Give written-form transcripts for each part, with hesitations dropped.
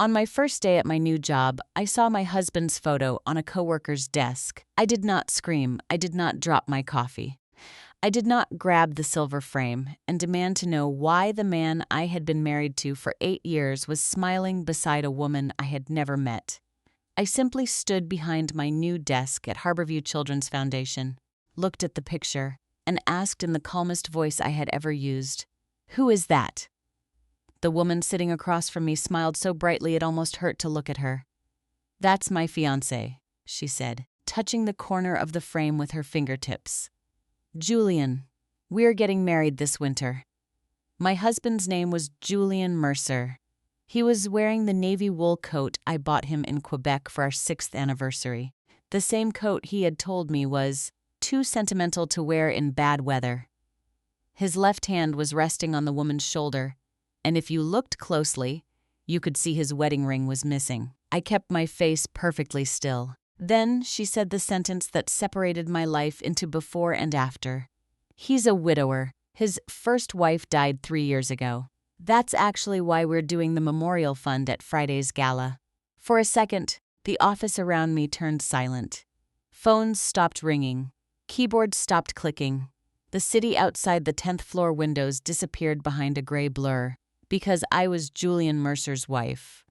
On my first day at my new job, I saw my husband's photo on a coworker's desk. I did not scream. I did not drop my coffee. I did not grab the silver frame and demand to know why the man I had been married to for 8 years was smiling beside a woman I had never met. I simply stood behind my new desk at Harborview Children's Foundation, looked at the picture, and asked in the calmest voice I had ever used, "Who is that?" The woman sitting across from me smiled so brightly it almost hurt to look at her. "That's my fiancé," she said, touching the corner of the frame with her fingertips. "Julian. We're getting married this winter." My husband's name was Julian Mercer. He was wearing the navy wool coat I bought him in Quebec for our 6th anniversary, the same coat he had told me was too sentimental to wear in bad weather. His left hand was resting on the woman's shoulder, and if you looked closely, you could see his wedding ring was missing. I kept my face perfectly still. Then she said the sentence that separated my life into before and after. "He's a widower. His first wife died 3 years ago. That's actually why we're doing the memorial fund at Friday's gala." For a second, the office around me turned silent. Phones stopped ringing. Keyboards stopped clicking. The city outside the 10th floor windows disappeared behind a gray blur. Because I was Julian Mercer's wife.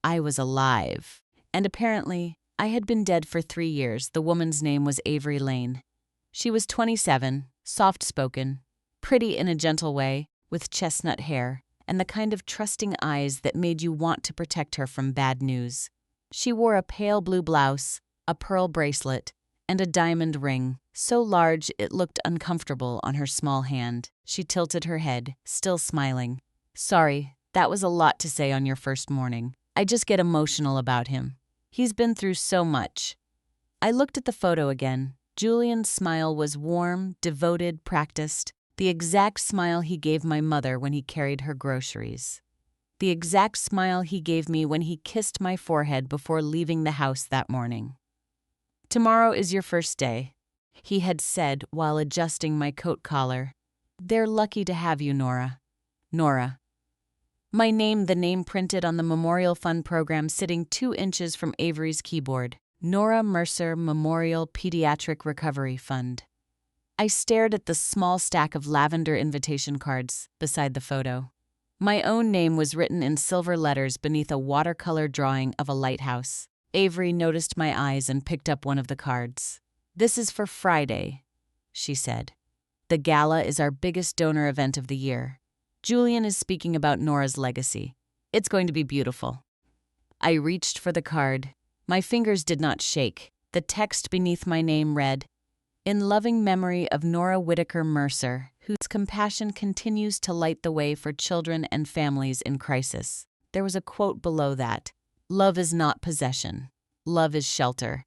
I was alive. And apparently, I had been dead for 3 years. The woman's name was Avery Lane. She was 27, soft-spoken, pretty in a gentle way, with chestnut hair, and the kind of trusting eyes that made you want to protect her from bad news. She wore a pale blue blouse, a pearl bracelet, and a diamond ring, so large it looked uncomfortable on her small hand. She tilted her head, still smiling. "Sorry, that was a lot to say on your first morning. I just get emotional about him. He's been through so much." I looked at the photo again. Julian's smile was warm, devoted, practiced. The exact smile he gave my mother when he carried her groceries. The exact smile he gave me when he kissed my forehead before leaving the house that morning. "Tomorrow is your first day," he had said while adjusting my coat collar. "They're lucky to have you, Nora." Nora. My name, the name printed on the Memorial Fund program sitting 2 inches from Avery's keyboard. Nora Mercer Memorial Pediatric Recovery Fund. I stared at the small stack of lavender invitation cards beside the photo. My own name was written in silver letters beneath a watercolor drawing of a lighthouse. Avery noticed my eyes and picked up one of the cards. "This is for Friday," she said. "The gala is our biggest donor event of the year. Julian is speaking about Nora's legacy. It's going to be beautiful." I reached for the card. My fingers did not shake. The text beneath my name read, "In loving memory of Nora Whitaker Mercer, whose compassion continues to light the way for children and families in crisis." There was a quote below that. "Love is not possession. Love is shelter."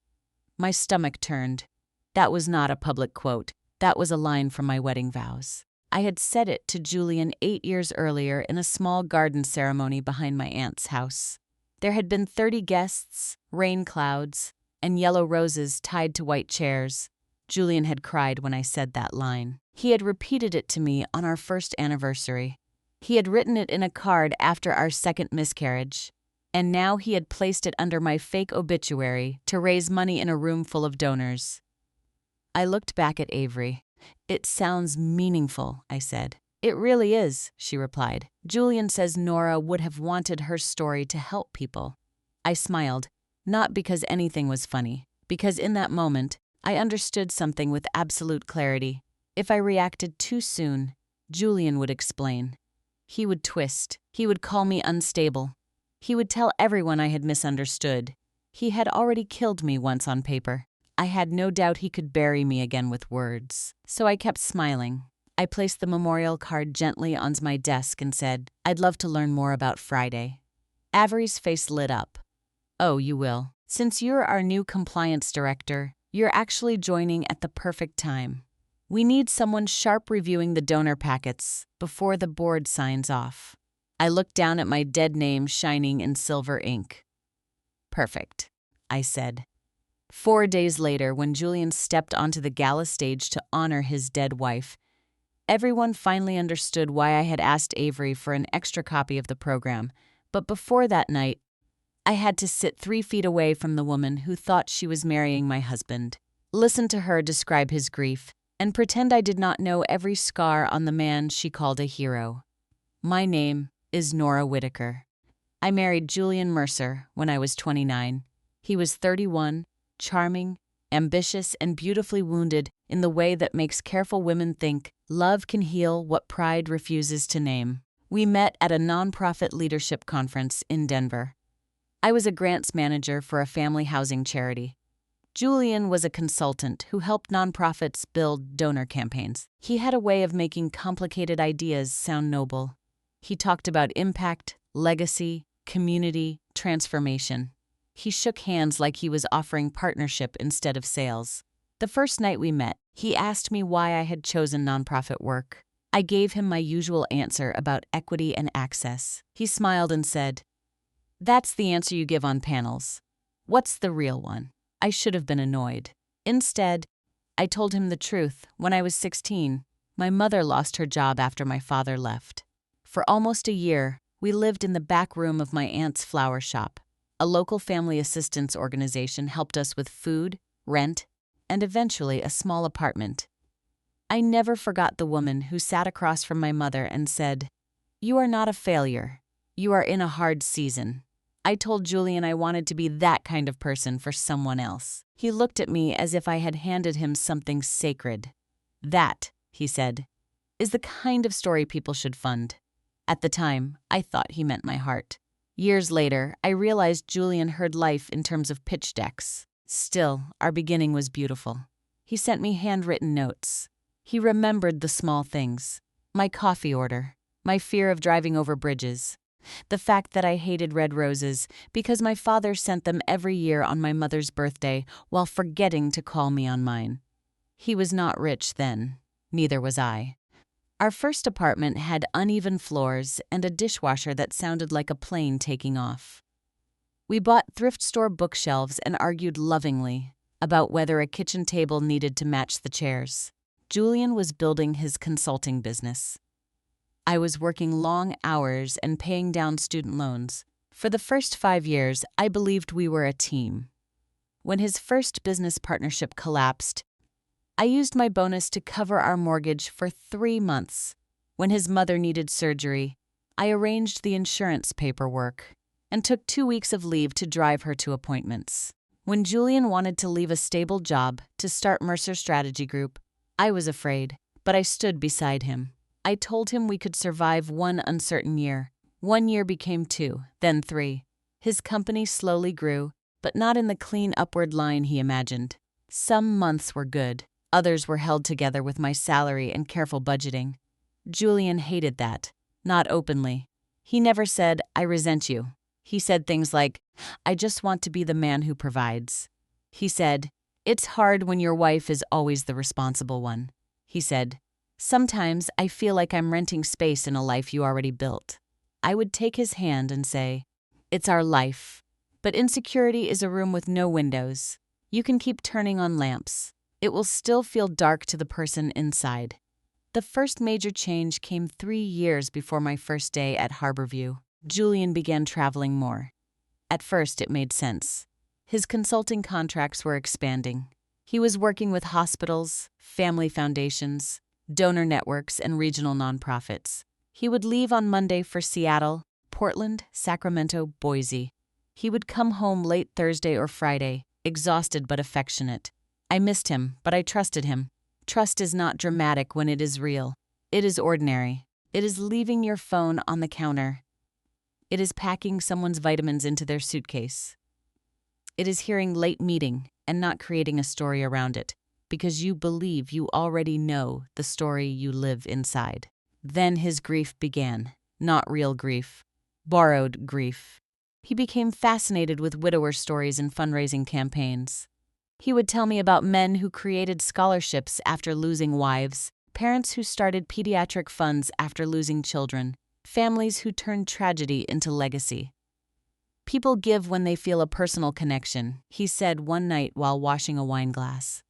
My stomach turned. That was not a public quote. That was a line from my wedding vows. I had said it to Julian 8 years earlier in a small garden ceremony behind my aunt's house. There had been 30 guests, rain clouds, and yellow roses tied to white chairs. Julian had cried when I said that line. He had repeated it to me on our first anniversary. He had written it in a card after our second miscarriage. And now he had placed it under my fake obituary to raise money in a room full of donors. I looked back at Avery. "It sounds meaningful," I said. "It really is," she replied. "Julian says Nora would have wanted her story to help people." I smiled, not because anything was funny, because in that moment, I understood something with absolute clarity. If I reacted too soon, Julian would explain. He would twist. He would call me unstable. He would tell everyone I had misunderstood. He had already killed me once on paper. I had no doubt he could bury me again with words. So I kept smiling. I placed the memorial card gently on my desk and said, "I'd love to learn more about Friday." Avery's face lit up. "Oh, you will. Since you're our new compliance director, you're actually joining at the perfect time. We need someone sharp reviewing the donor packets before the board signs off." I looked down at my dead name shining in silver ink. "Perfect," I said. 4 days later, when Julian stepped onto the gala stage to honor his dead wife, everyone finally understood why I had asked Avery for an extra copy of the program. But before that night, I had to sit 3 feet away from the woman who thought she was marrying my husband, listen to her describe his grief, and pretend I did not know every scar on the man she called a hero. My name is Nora Whitaker. I married Julian Mercer when I was 29. He was 31, charming, ambitious, and beautifully wounded in the way that makes careful women think love can heal what pride refuses to name. We met at a nonprofit leadership conference in Denver. I was a grants manager for a family housing charity. Julian was a consultant who helped nonprofits build donor campaigns. He had a way of making complicated ideas sound noble. He talked about impact, legacy, community, transformation. He shook hands like he was offering partnership instead of sales. The first night we met, he asked me why I had chosen nonprofit work. I gave him my usual answer about equity and access. He smiled and said, "That's the answer you give on panels. What's the real one?" I should have been annoyed. Instead, I told him the truth. When I was 16, my mother lost her job after my father left. For almost a year, we lived in the back room of my aunt's flower shop. A local family assistance organization helped us with food, rent, and eventually a small apartment. I never forgot the woman who sat across from my mother and said, "You are not a failure. You are in a hard season." I told Julian I wanted to be that kind of person for someone else. He looked at me as if I had handed him something sacred. "That," he said, "is the kind of story people should fund." At the time, I thought he meant my heart. Years later, I realized Julian heard life in terms of pitch decks. Still, our beginning was beautiful. He sent me handwritten notes. He remembered the small things. My coffee order, my fear of driving over bridges, the fact that I hated red roses because my father sent them every year on my mother's birthday while forgetting to call me on mine. He was not rich then. Neither was I. Our first apartment had uneven floors and a dishwasher that sounded like a plane taking off. We bought thrift store bookshelves and argued lovingly about whether a kitchen table needed to match the chairs. Julian was building his consulting business. I was working long hours and paying down student loans. For the first 5 years, I believed we were a team. When his first business partnership collapsed, I used my bonus to cover our mortgage for 3 months. When his mother needed surgery, I arranged the insurance paperwork and took 2 weeks of leave to drive her to appointments. When Julian wanted to leave a stable job to start Mercer Strategy Group, I was afraid, but I stood beside him. I told him we could survive one uncertain year. 1 year became 2, then 3. His company slowly grew, but not in the clean upward line he imagined. Some months were good. Others were held together with my salary and careful budgeting. Julian hated that, not openly. He never said, "I resent you." He said things like, "I just want to be the man who provides." He said, "It's hard when your wife is always the responsible one." He said, "Sometimes I feel like I'm renting space in a life you already built." I would take his hand and say, "It's our life. But insecurity is a room with no windows. You can keep turning on lamps. It will still feel dark to the person inside." The first major change came 3 years before my first day at Harborview. Julian began traveling more. At first, it made sense. His consulting contracts were expanding. He was working with hospitals, family foundations, donor networks, and regional nonprofits. He would leave on Monday for Seattle, Portland, Sacramento, Boise. He would come home late Thursday or Friday, exhausted but affectionate. I missed him, but I trusted him. Trust is not dramatic when it is real. It is ordinary. It is leaving your phone on the counter. It is packing someone's vitamins into their suitcase. It is hearing late meeting and not creating a story around it, because you believe you already know the story you live inside. Then his grief began. Not real grief. Borrowed grief. He became fascinated with widower stories and fundraising campaigns. He would tell me about men who created scholarships after losing wives, parents who started pediatric funds after losing children, families who turned tragedy into legacy. "People give when they feel a personal connection," he said one night while washing a wine glass.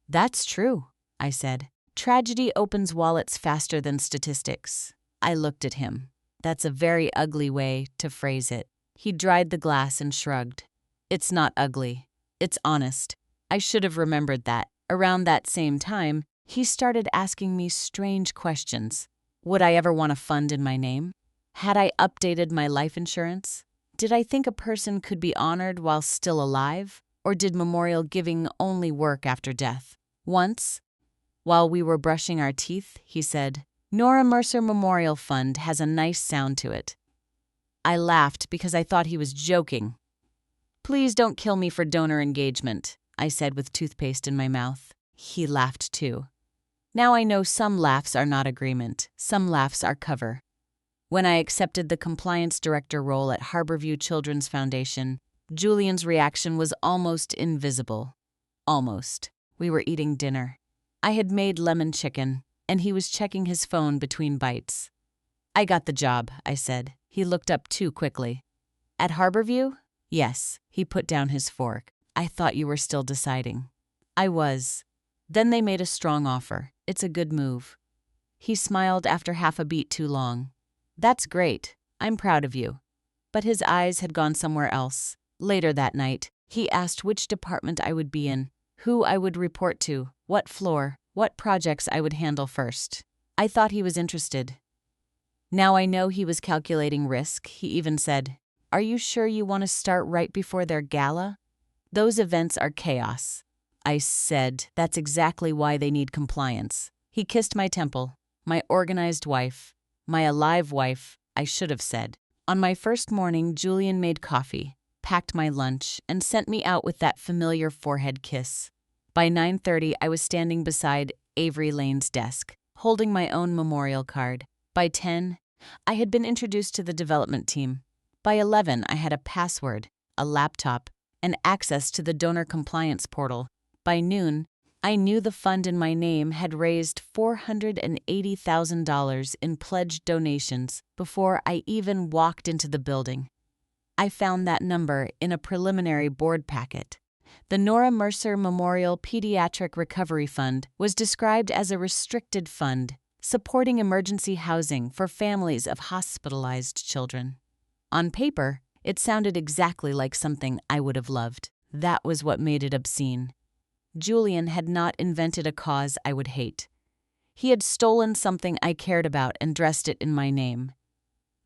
"That's true," I said. "Tragedy opens wallets faster than statistics." I looked at him. That's a very ugly way to phrase it. He dried the glass and shrugged. It's not ugly. It's honest. I should have remembered that. Around that same time, he started asking me strange questions. Would I ever want a fund in my name? Had I updated my life insurance? Did I think a person could be honored while still alive? Or did memorial giving only work after death? Once, while we were brushing our teeth, he said, "Nora Mercer Memorial Fund has a nice sound to it." I laughed because I thought he was joking. "Please don't kill me for donor engagement," I said with toothpaste in my mouth. He laughed too. Now I know some laughs are not agreement, some laughs are cover. When I accepted the compliance director role at Harborview Children's Foundation, Julian's reaction was almost invisible. Almost. We were eating dinner. I had made lemon chicken, and he was checking his phone between bites. "I got the job," I said. He looked up too quickly. "At Harborview?" "Yes." He put down his fork. "I thought you were still deciding." I was. Then they made a strong offer. It's a good move. He smiled after half a beat too long. "That's great. I'm proud of you." But his eyes had gone somewhere else. Later that night, he asked which department I would be in, who I would report to, what floor, what projects I would handle first. I thought he was interested. Now I know he was calculating risk. He even said, "Are you sure you want to start right before their gala? Those events are chaos." I said, "That's exactly why they need compliance." He kissed my temple, my organized wife, my alive wife, I should have said. On my first morning, Julian made coffee, packed my lunch, and sent me out with that familiar forehead kiss. By 9:30, I was standing beside Avery Lane's desk, holding my own memorial card. By 10, I had been introduced to the development team. By 11, I had a password, a laptop, and access to the donor compliance portal. By noon, I knew the fund in my name had raised $480,000 in pledged donations before I even walked into the building. I found that number in a preliminary board packet. The Nora Mercer Memorial Pediatric Recovery Fund was described as a restricted fund, supporting emergency housing for families of hospitalized children. On paper, it sounded exactly like something I would have loved. That was what made it obscene. Julian had not invented a cause I would hate. He had stolen something I cared about and dressed it in my name.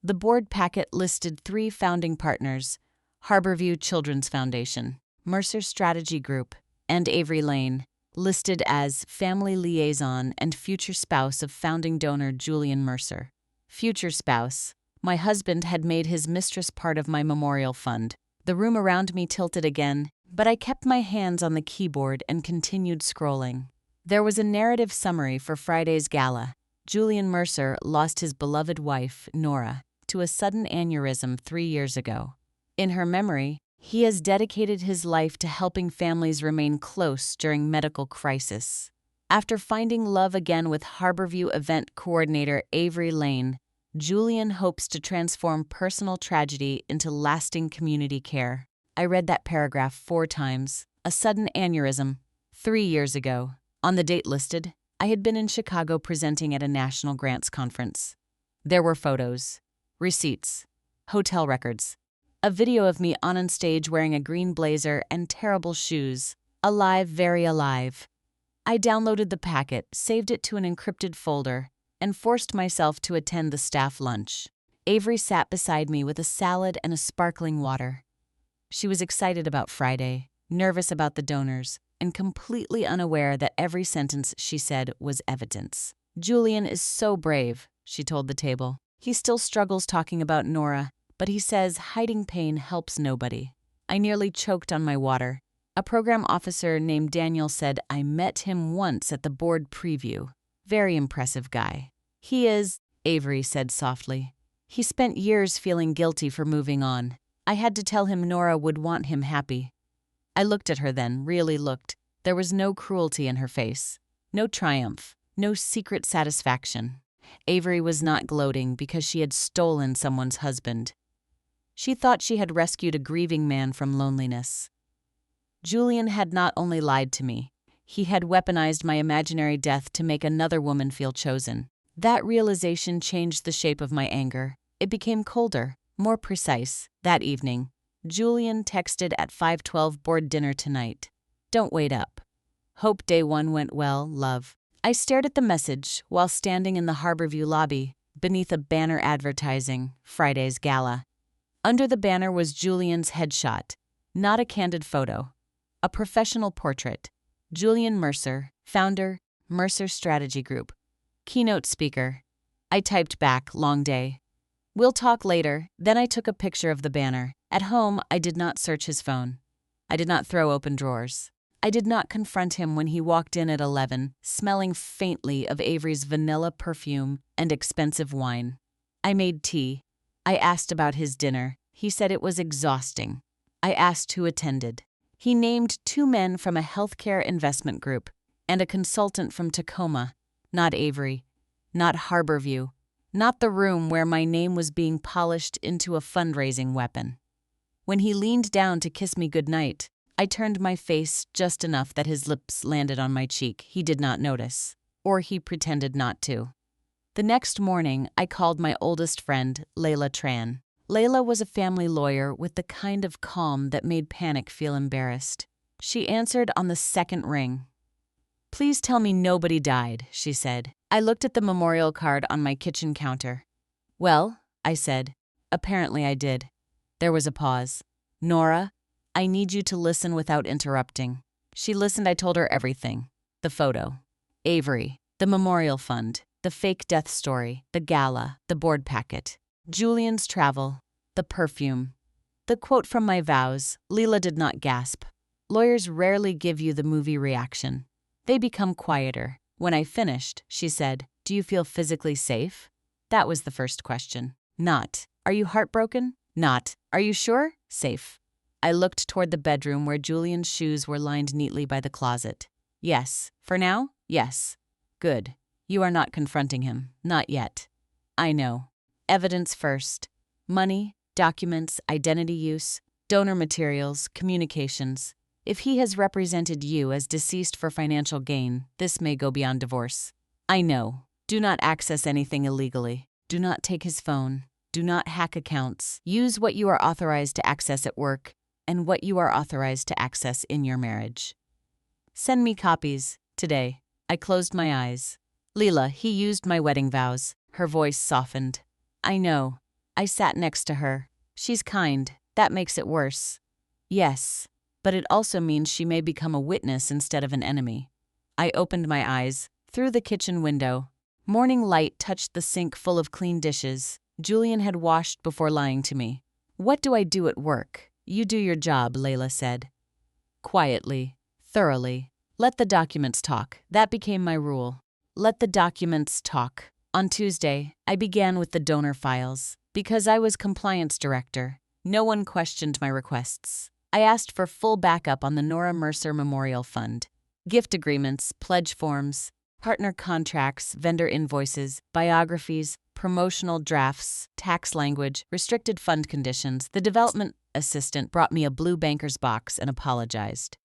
The board packet listed 3 founding partners: Harborview Children's Foundation, Mercer Strategy Group, and Avery Lane, listed as family liaison and future spouse of founding donor Julian Mercer. Future spouse. My husband had made his mistress part of my memorial fund. The room around me tilted again, but I kept my hands on the keyboard and continued scrolling. There was a narrative summary for Friday's gala. Julian Mercer lost his beloved wife, Nora, to a sudden aneurysm 3 years ago. In her memory, he has dedicated his life to helping families remain close during medical crisis. After finding love again with Harborview event coordinator Avery Lane, Julian hopes to transform personal tragedy into lasting community care. I read that paragraph 4 times. A sudden aneurysm, 3 years ago. On the date listed, I had been in Chicago presenting at a national grants conference. There were photos, receipts, hotel records, a video of me on Onstage wearing a green blazer and terrible shoes. Alive, very alive. I downloaded the packet, saved it to an encrypted folder, and forced myself to attend the staff lunch. Avery sat beside me with a salad and a sparkling water. She was excited about Friday, nervous about the donors, and completely unaware that every sentence she said was evidence. "Julian is so brave," she told the table. "He still struggles talking about Nora, but he says hiding pain helps nobody." I nearly choked on my water. A program officer named Daniel said I met him once at the board preview. Very impressive guy. "He is," Avery said softly. "He spent years feeling guilty for moving on. I had to tell him Nora would want him happy." I looked at her then, really looked. There was no cruelty in her face, no triumph, no secret satisfaction. Avery was not gloating because she had stolen someone's husband. She thought she had rescued a grieving man from loneliness. Julian had not only lied to me, he had weaponized my imaginary death to make another woman feel chosen. That realization changed the shape of my anger. It became colder, More precise, that evening, Julian texted at 5:12 board dinner tonight. Don't wait up. Hope day one went well, love. I stared at the message while standing in the Harborview lobby beneath a banner advertising Friday's Gala. Under the banner was Julian's headshot, not a candid photo. A professional portrait. Julian Mercer, founder, Mercer Strategy Group. Keynote speaker. I typed back, long day. We'll talk later. Then I took a picture of the banner. At home, I did not search his phone. I did not throw open drawers. I did not confront him when he walked in at 11, smelling faintly of Avery's vanilla perfume and expensive wine. I made tea. I asked about his dinner. He said it was exhausting. I asked who attended. He named 2 men from a healthcare investment group and a consultant from Tacoma. Not Avery. Not Harborview. Not the room where my name was being polished into a fundraising weapon. When he leaned down to kiss me goodnight, I turned my face just enough that his lips landed on my cheek. He did not notice, or he pretended not to. The next morning, I called my oldest friend, Layla Tran. Layla was a family lawyer with the kind of calm that made panic feel embarrassed. She answered on the second ring. Please tell me nobody died, she said. I looked at the memorial card on my kitchen counter. Well, I said. Apparently I did. There was a pause. Nora, I need you to listen without interrupting. She listened. I told her everything. The photo. Avery. The memorial fund. The fake death story. The gala. The board packet. Julian's travel. The perfume. The quote from my vows. Leela did not gasp. Lawyers rarely give you the movie reaction. They become quieter. When I finished, she said, Do you feel physically safe? That was the first question. Not. Are you heartbroken? Not. Are you sure? Safe. I looked toward the bedroom where Julian's shoes were lined neatly by the closet. Yes. For now? Yes. Good. You are not confronting him. Not yet. I know. Evidence first. Money, documents, identity use, donor materials, communications. If he has represented you as deceased for financial gain, this may go beyond divorce. I know. Do not access anything illegally. Do not take his phone. Do not hack accounts. Use what you are authorized to access at work and what you are authorized to access in your marriage. Send me copies, today. I closed my eyes. Leela, he used my wedding vows. Her voice softened. I know. I sat next to her. She's kind. That makes it worse. Yes, but it also means she may become a witness instead of an enemy. I opened my eyes. Through the kitchen window. Morning light touched the sink full of clean dishes. Julian had washed before lying to me. What do I do at work? You do your job, Layla said. Quietly, thoroughly. Let the documents talk. That became my rule. Let the documents talk. On Tuesday, I began with the donor files. Because I was compliance director, no one questioned my requests. I asked for full backup on the Nora Mercer Memorial Fund. Gift agreements, pledge forms, partner contracts, vendor invoices, biographies, promotional drafts, tax language, restricted fund conditions. The development assistant brought me a blue banker's box and apologized.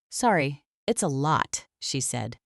Sorry, it's a lot, she said.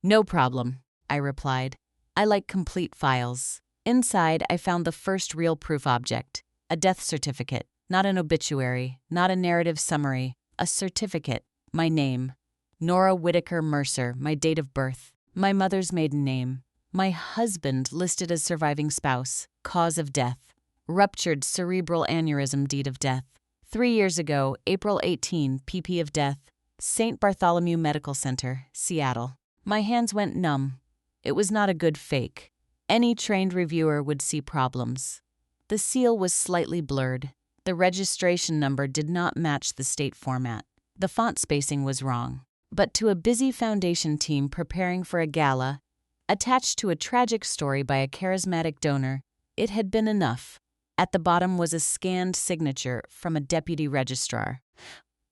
No problem, I replied. I like complete files. Inside, I found the first real proof object, a death certificate, not an obituary, not a narrative summary, a certificate, my name. Nora Whitaker Mercer, my date of birth, my mother's maiden name, my husband listed as surviving spouse, cause of death, ruptured cerebral aneurysm deed of death. 3 years ago, April 18, PP of death, St. Bartholomew Medical Center, Seattle. My hands went numb. It was not a good fake. Any trained reviewer would see problems. The seal was slightly blurred. The registration number did not match the state format. The font spacing was wrong. But to a busy foundation team preparing for a gala, attached to a tragic story by a charismatic donor, it had been enough. At the bottom was a scanned signature from a deputy registrar.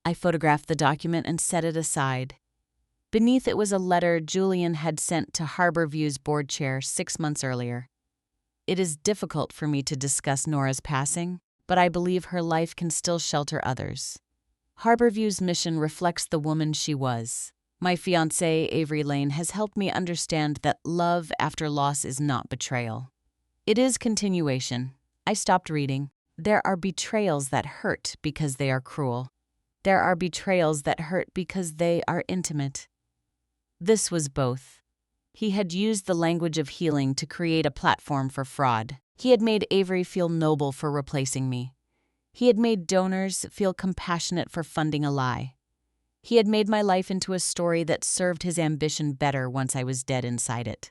I photographed the document and set it aside. Beneath it was a letter Julian had sent to Harborview's board chair 6 months earlier. It is difficult for me to discuss Nora's passing, but I believe her life can still shelter others. Harborview's mission reflects the woman she was. My fiancé, Avery Lane, has helped me understand that love after loss is not betrayal. It is continuation. I stopped reading. There are betrayals that hurt because they are cruel. There are betrayals that hurt because they are intimate. This was both. He had used the language of healing to create a platform for fraud. He had made Avery feel noble for replacing me. He had made donors feel compassionate for funding a lie. He had made my life into a story that served his ambition better once I was dead inside it.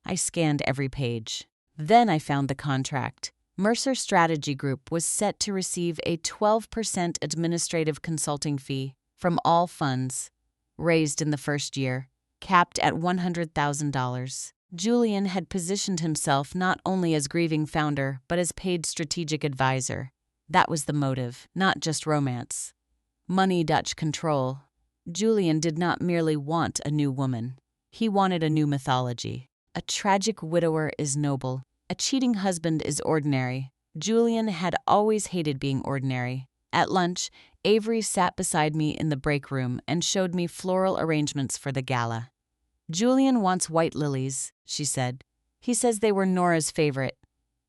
I scanned every page. Then I found the contract. Mercer Strategy Group was set to receive a 12% administrative consulting fee from all funds raised in the first year, capped at $100,000. Julian had positioned himself not only as grieving founder, but as paid strategic advisor. That was the motive, not just romance. Money Dutch control. Julian did not merely want a new woman. He wanted a new mythology. A tragic widower is noble. A cheating husband is ordinary. Julian had always hated being ordinary. At lunch, Avery sat beside me in the break room and showed me floral arrangements for the gala. "Julian wants white lilies," she said. "He says they were Nora's favorite."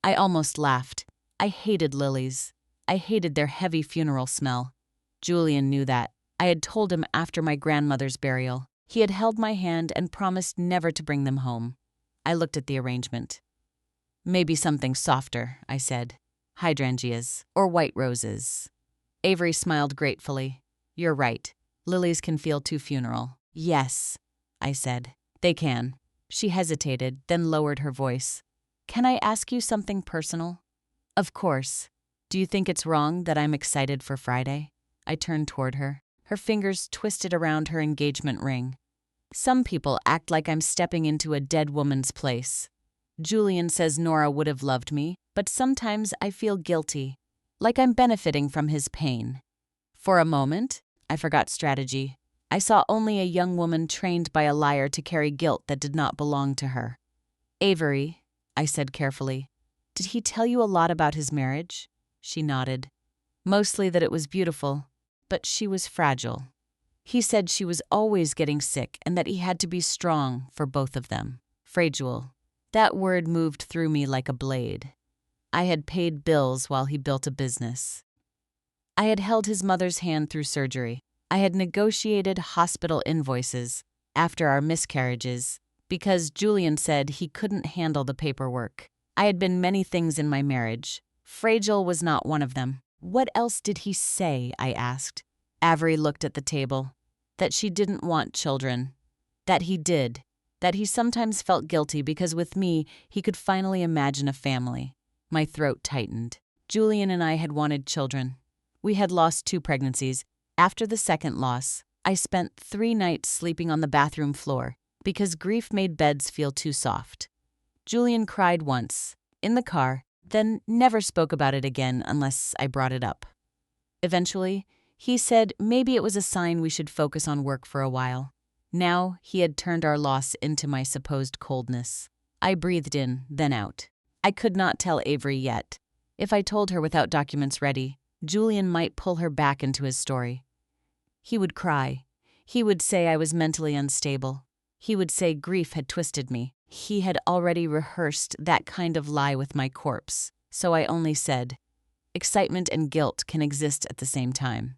I almost laughed. I hated lilies. I hated their heavy funeral smell. Julian knew that. I had told him after my grandmother's burial. He had held my hand and promised never to bring them home. I looked at the arrangement. "Maybe something softer," I said. "Hydrangeas or white roses." Avery smiled gratefully. "You're right. Lilies can feel too funeral." "Yes," I said. "They can." She hesitated, then lowered her voice. "Can I ask you something personal?" "Of course. Do you think it's wrong that I'm excited for Friday?" I turned toward her. Her fingers twisted around her engagement ring. "Some people act like I'm stepping into a dead woman's place. Julian says Nora would have loved me, but sometimes I feel guilty, like I'm benefiting from his pain." For a moment, I forgot strategy. I saw only a young woman trained by a liar to carry guilt that did not belong to her. "Avery," I said carefully, "did he tell you a lot about his marriage?" She nodded. "Mostly that it was beautiful, but she was fragile. He said she was always getting sick and that he had to be strong for both of them." Fragile. That word moved through me like a blade. I had paid bills while he built a business. I had held his mother's hand through surgery. I had negotiated hospital invoices after our miscarriages because Julian said he couldn't handle the paperwork. I had been many things in my marriage. Fragile was not one of them. "What else did he say?" I asked. Avery looked at the table. "That she didn't want children. That he did. That he sometimes felt guilty because with me he could finally imagine a family." My throat tightened. Julian and I had wanted children. We had lost 2 pregnancies. After the second loss, I spent 3 nights sleeping on the bathroom floor because grief made beds feel too soft. Julian cried once, in the car, then never spoke about it again unless I brought it up. Eventually, he said maybe it was a sign we should focus on work for a while. Now he had turned our loss into my supposed coldness. I breathed in, then out. I could not tell Avery yet. If I told her without documents ready, Julian might pull her back into his story. He would cry. He would say I was mentally unstable. He would say grief had twisted me. He had already rehearsed that kind of lie with my corpse, so I only said, "Excitement and guilt can exist at the same time.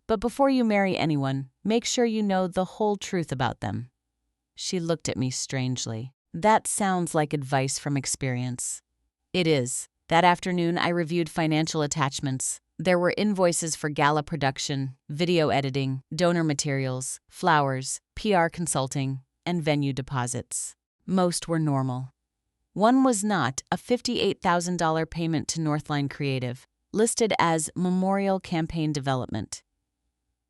But before you marry anyone, make sure you know the whole truth about them." She looked at me strangely. "That sounds like advice from experience." It is. That afternoon, I reviewed financial attachments. There were invoices for gala production, video editing, donor materials, flowers, PR consulting, and venue deposits. Most were normal. One was not a $58,000 payment to Northline Creative, listed as Memorial Campaign Development.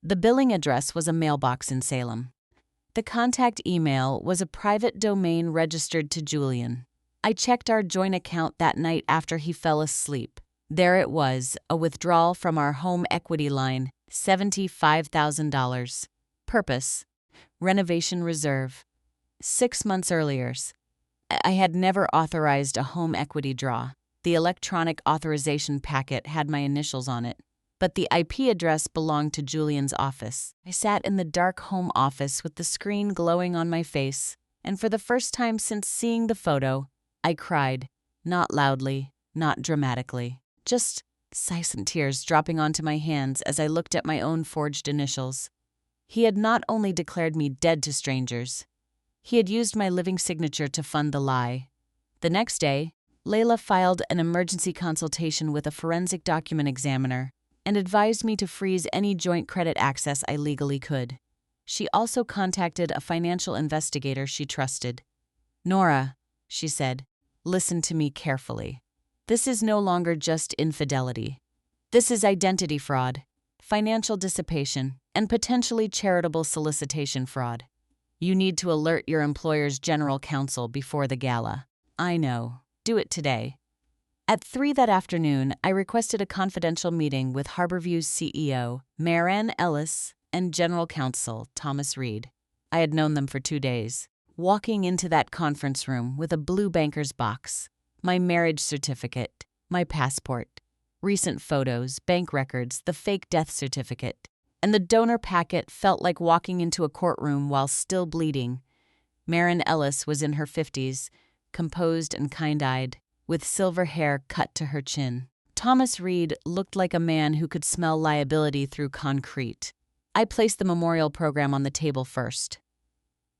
The billing address was a mailbox in Salem. The contact email was a private domain registered to Julian. I checked our joint account that night after he fell asleep. There it was, a withdrawal from our home equity line, $75,000. Purpose: renovation reserve. 6 months earlier, I had never authorized a home equity draw. The electronic authorization packet had my initials on it, but the IP address belonged to Julian's office. I sat in the dark home office with the screen glowing on my face, and for the first time since seeing the photo, I cried, not loudly, not dramatically, just Sighs and tears dropping onto my hands as I looked at my own forged initials. He had not only declared me dead to strangers, he had used my living signature to fund the lie. The next day, Layla filed an emergency consultation with a forensic document examiner and advised me to freeze any joint credit access I legally could. She also contacted a financial investigator she trusted. "Nora," she said, "listen to me carefully. This is no longer just infidelity. This is identity fraud, financial dissipation, and potentially charitable solicitation fraud. You need to alert your employer's general counsel before the gala. I know. Do it today." At 3 that afternoon, I requested a confidential meeting with Harborview's CEO, Marianne Ellis, and General Counsel, Thomas Reed. I had known them for 2 days. Walking into that conference room with a blue banker's box, my marriage certificate, my passport, recent photos, bank records, the fake death certificate, and the donor packet felt like walking into a courtroom while still bleeding. Marianne Ellis was in her 50s, composed and kind-eyed, with silver hair cut to her chin. Thomas Reed looked like a man who could smell liability through concrete. I placed the memorial program on the table first.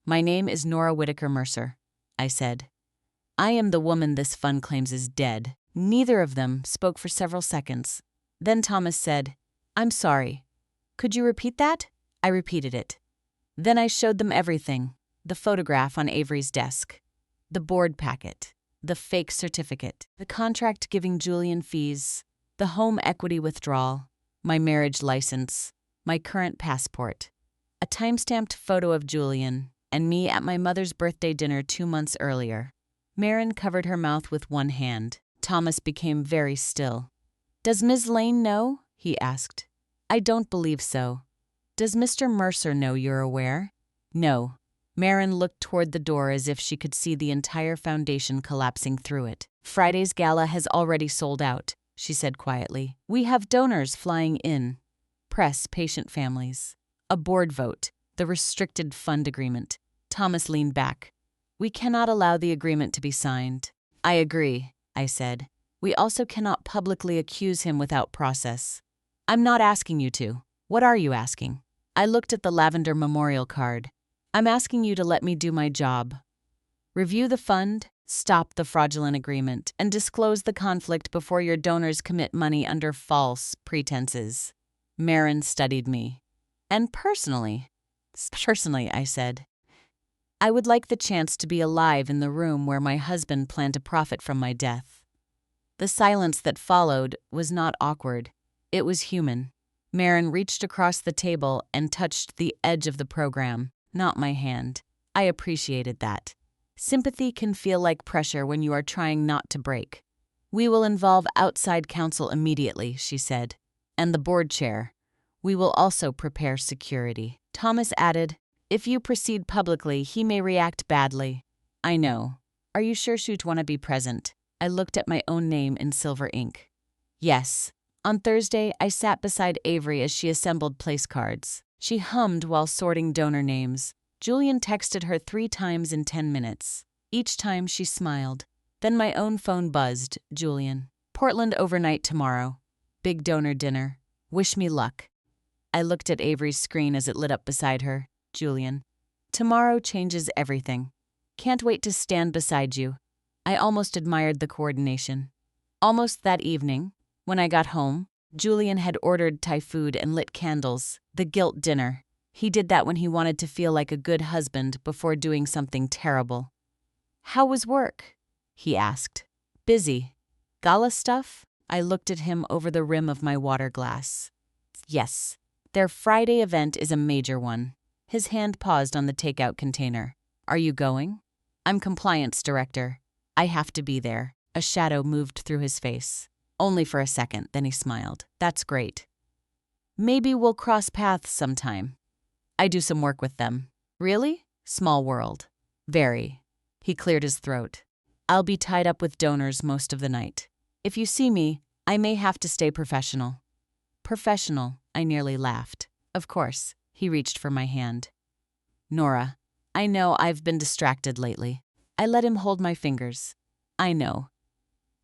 "My name is Nora Whitaker Mercer," I said. "I am the woman this fund claims is dead." Neither of them spoke for several seconds. Then Thomas said, "I'm sorry. Could you repeat that?" I repeated it. Then I showed them everything: the photograph on Avery's desk, the board packet, the fake certificate, the contract giving Julian fees, the home equity withdrawal, my marriage license, my current passport, a time-stamped photo of Julian, and me at my mother's birthday dinner 2 months earlier. Marianne covered her mouth with one hand. Thomas became very still. "Does Ms. Lane know?" he asked. "I don't believe so. Does Mr. Mercer know you're aware?" "No." Marianne looked toward the door as if she could see the entire foundation collapsing through it. "Friday's gala has already sold out," she said quietly. "We have donors flying in. Press, patient families. A board vote, the restricted fund agreement." Thomas leaned back. "We cannot allow the agreement to be signed." "I agree," I said. "We also cannot publicly accuse him without process." "I'm not asking you to. What are you asking?" I looked at the lavender memorial card. "I'm asking you to let me do my job. Review the fund, stop the fraudulent agreement, and disclose the conflict before your donors commit money under false pretenses." Marianne studied me. "And personally," I said, "I would like the chance to be alive in the room where my husband planned to profit from my death." The silence that followed was not awkward. It was human. Marianne reached across the table and touched the edge of the program, not my hand. I appreciated that. Sympathy can feel like pressure when you are trying not to break. "We will involve outside counsel immediately," she said. "And the board chair. We will also prepare security." Thomas added, "If you proceed publicly, he may react badly." "I know. Are you sure she'd want to be present?" I looked at my own name in silver ink. "Yes." On Thursday, I sat beside Avery as she assembled place cards. She hummed while sorting donor names. Julian texted her 3 times in 10 minutes. Each time she smiled. Then my own phone buzzed. "Julian. Portland overnight tomorrow. Big donor dinner. Wish me luck." I looked at Avery's screen as it lit up beside her. "Julian. Tomorrow changes everything. Can't wait to stand beside you." I almost admired the coordination. Almost that evening, when I got home, Julian had ordered Thai food and lit candles, the guilt dinner. He did that when he wanted to feel like a good husband before doing something terrible. "How was work?" he asked. "Busy. Gala stuff?" I looked at him over the rim of my water glass. "Yes. Their Friday event is a major one." His hand paused on the takeout container. "Are you going?" "I'm compliance director. I have to be there." A shadow moved through his face. Only for a second, then he smiled. "That's great. Maybe we'll cross paths sometime. I do some work with them." "Really? Small world." "Very." He cleared his throat. "I'll be tied up with donors most of the night. If you see me, I may have to stay professional." "Professional," I nearly laughed. "Of course." He reached for my hand. "Nora, I know I've been distracted lately." I let him hold my fingers. "I know.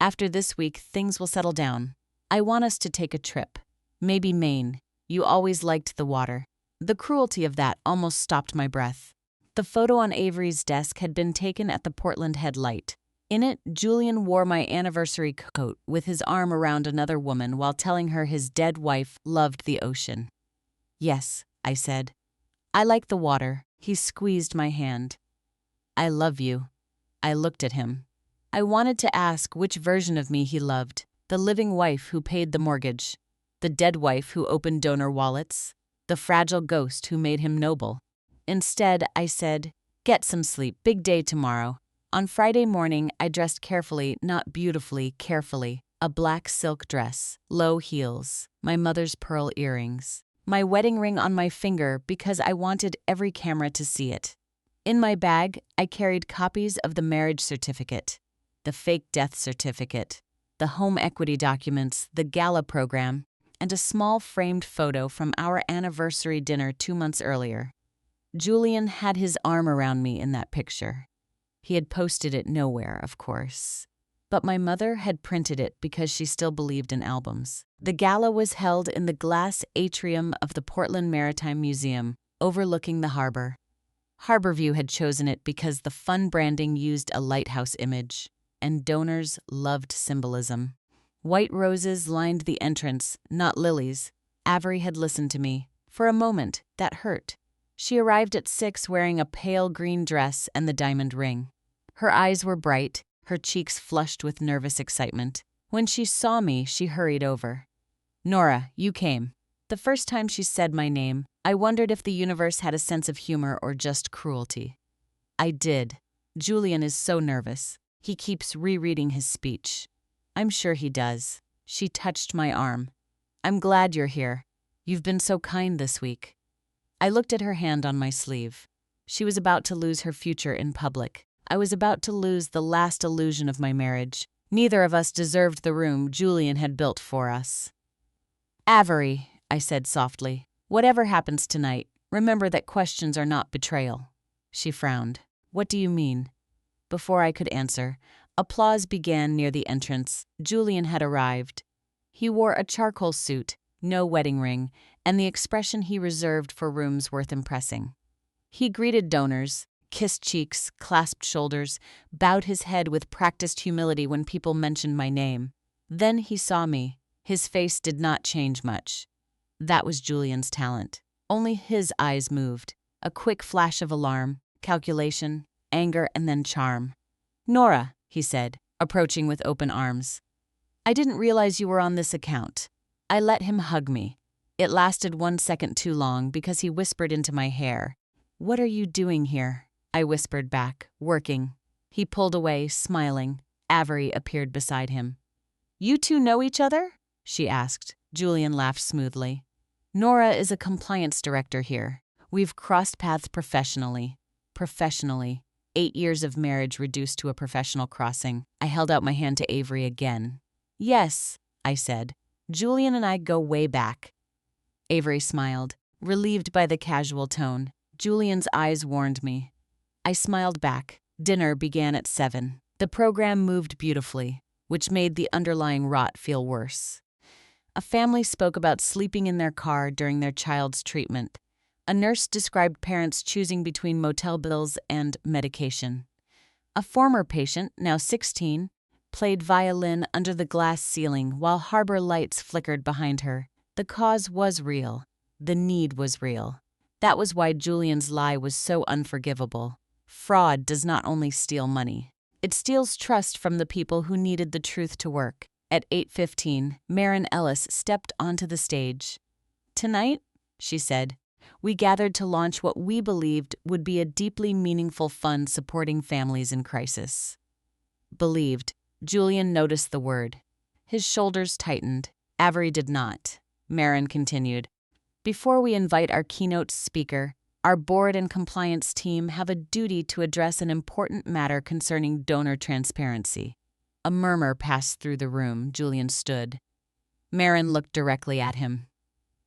After this week, things will settle down. I want us to take a trip. Maybe Maine. You always liked the water. The cruelty of that almost stopped my breath. The photo on Avery's desk had been taken at the Portland Headlight. In it, Julian wore my anniversary coat with his arm around another woman while telling her his dead wife loved the ocean. Yes, I said. I like the water. He squeezed my hand. I love you. I looked at him. I wanted to ask which version of me he loved, the living wife who paid the mortgage, the dead wife who opened donor wallets, the fragile ghost who made him noble. Instead, I said, get some sleep, big day tomorrow. On Friday morning, I dressed carefully, not beautifully, carefully. A black silk dress, low heels, my mother's pearl earrings, my wedding ring on my finger because I wanted every camera to see it. In my bag, I carried copies of the marriage certificate, the fake death certificate, the home equity documents, the Gala program, and a small framed photo from our anniversary dinner 2 months earlier. Julian had his arm around me in that picture. He had posted it nowhere, of course. But my mother had printed it because she still believed in albums. The gala was held in the glass atrium of the Portland Maritime Museum, overlooking the harbor. Harborview had chosen it because the fun branding used a lighthouse image, and donors loved symbolism. White roses lined the entrance, not lilies. Avery had listened to me. For a moment, that hurt. She arrived at 6 wearing a pale green dress and the diamond ring. Her eyes were bright, her cheeks flushed with nervous excitement. When she saw me, she hurried over. Nora, you came. The first time she said my name, I wondered if the universe had a sense of humor or just cruelty. I did. Julian is so nervous. He keeps rereading his speech. I'm sure he does. She touched my arm. I'm glad you're here. You've been so kind this week. I looked at her hand on my sleeve. She was about to lose her future in public. I was about to lose the last illusion of my marriage. Neither of us deserved the room Julian had built for us. Avery, I said softly, whatever happens tonight, remember that questions are not betrayal. She frowned. What do you mean? Before I could answer, applause began near the entrance. Julian had arrived. He wore a charcoal suit, no wedding ring, and the expression he reserved for rooms worth impressing. He greeted donors, kissed cheeks, clasped shoulders, bowed his head with practiced humility when people mentioned my name. Then he saw me. His face did not change much. That was Julian's talent. Only his eyes moved. A quick flash of alarm, calculation, anger, and then charm. Nora, he said, approaching with open arms. I didn't realize you were on this account. I let him hug me. It lasted 1 second too long because he whispered into my hair. What are you doing here? I whispered back, working. He pulled away, smiling. Avery appeared beside him. You two know each other? She asked. Julian laughed smoothly. Nora is a compliance director here. We've crossed paths professionally. 8 years of marriage reduced to a professional crossing. I held out my hand to Avery again. Yes, I said. Julian and I go way back. Avery smiled, relieved by the casual tone. Julian's eyes warned me. I smiled back. Dinner began at 7. The program moved beautifully, which made the underlying rot feel worse. A family spoke about sleeping in their car during their child's treatment. A nurse described parents choosing between motel bills and medication. A former patient, now 16, played violin under the glass ceiling while harbor lights flickered behind her. The cause was real. The need was real. That was why Julian's lie was so unforgivable. Fraud does not only steal money. It steals trust from the people who needed the truth to work. At 8:15, Maren Ellis stepped onto the stage. Tonight, she said, we gathered to launch what we believed would be a deeply meaningful fund supporting families in crisis. Believed. Julian noticed the word. His shoulders tightened. Avery did not. Maren continued. Before we invite our keynote speaker, our board and compliance team have a duty to address an important matter concerning donor transparency. A murmur passed through the room. Julian stood. Maren looked directly at him.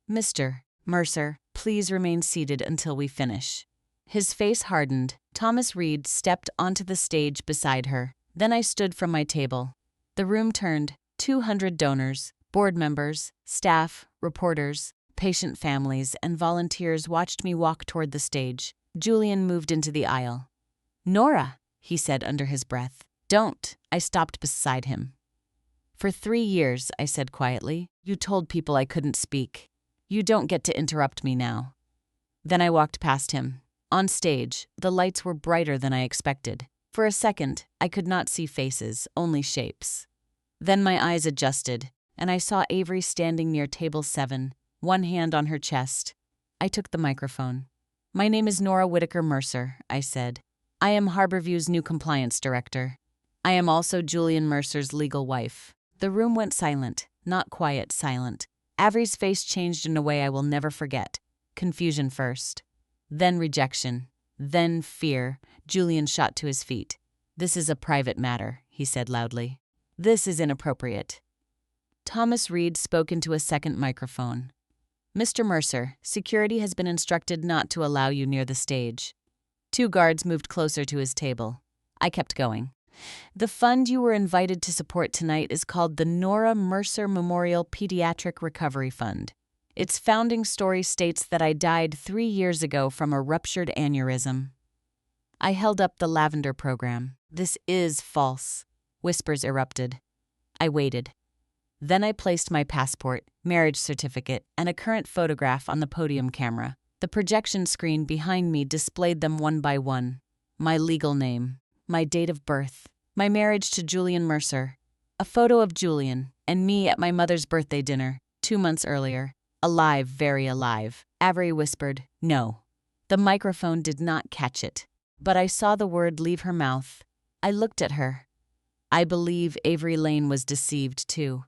Mr. Mercer, please remain seated until we finish. His face hardened. Thomas Reed stepped onto the stage beside her. Then I stood from my table. The room turned. 200 donors, Board members, staff, reporters, patient families, and volunteers watched me walk toward the stage. Julian moved into the aisle. "Nora," he said under his breath. "Don't." I stopped beside him. "For 3 years," I said quietly, "you told people I couldn't speak. You don't get to interrupt me now." Then I walked past him. On stage, the lights were brighter than I expected. For a second, I could not see faces, only shapes. Then my eyes adjusted, and I saw Avery standing near table 7, one hand on her chest. I took the microphone. "My name is Nora Whitaker Mercer," I said. "I am Harborview's new compliance director. I am also Julian Mercer's legal wife." The room went silent, not quiet, silent. Avery's face changed in a way I will never forget. Confusion first, then rejection, then fear. Julian shot to his feet. "This is a private matter," he said loudly. "This is inappropriate." Thomas Reed spoke into a second microphone. "Mr. Mercer, security has been instructed not to allow you near the stage." 2 guards moved closer to his table. I kept going. "The fund you were invited to support tonight is called the Nora Mercer Memorial Pediatric Recovery Fund. Its founding story states that I died 3 years ago from a ruptured aneurysm." I held up the lavender program. "This is false." Whispers erupted. I waited. Then I placed my passport, marriage certificate, and a current photograph on the podium camera. The projection screen behind me displayed them one by one. My legal name, my date of birth, my marriage to Julian Mercer, a photo of Julian and me at my mother's birthday dinner 2 months earlier. Alive, very alive. Avery whispered, "No." The microphone did not catch it, but I saw the word leave her mouth. I looked at her. I believe Avery Lane was deceived too.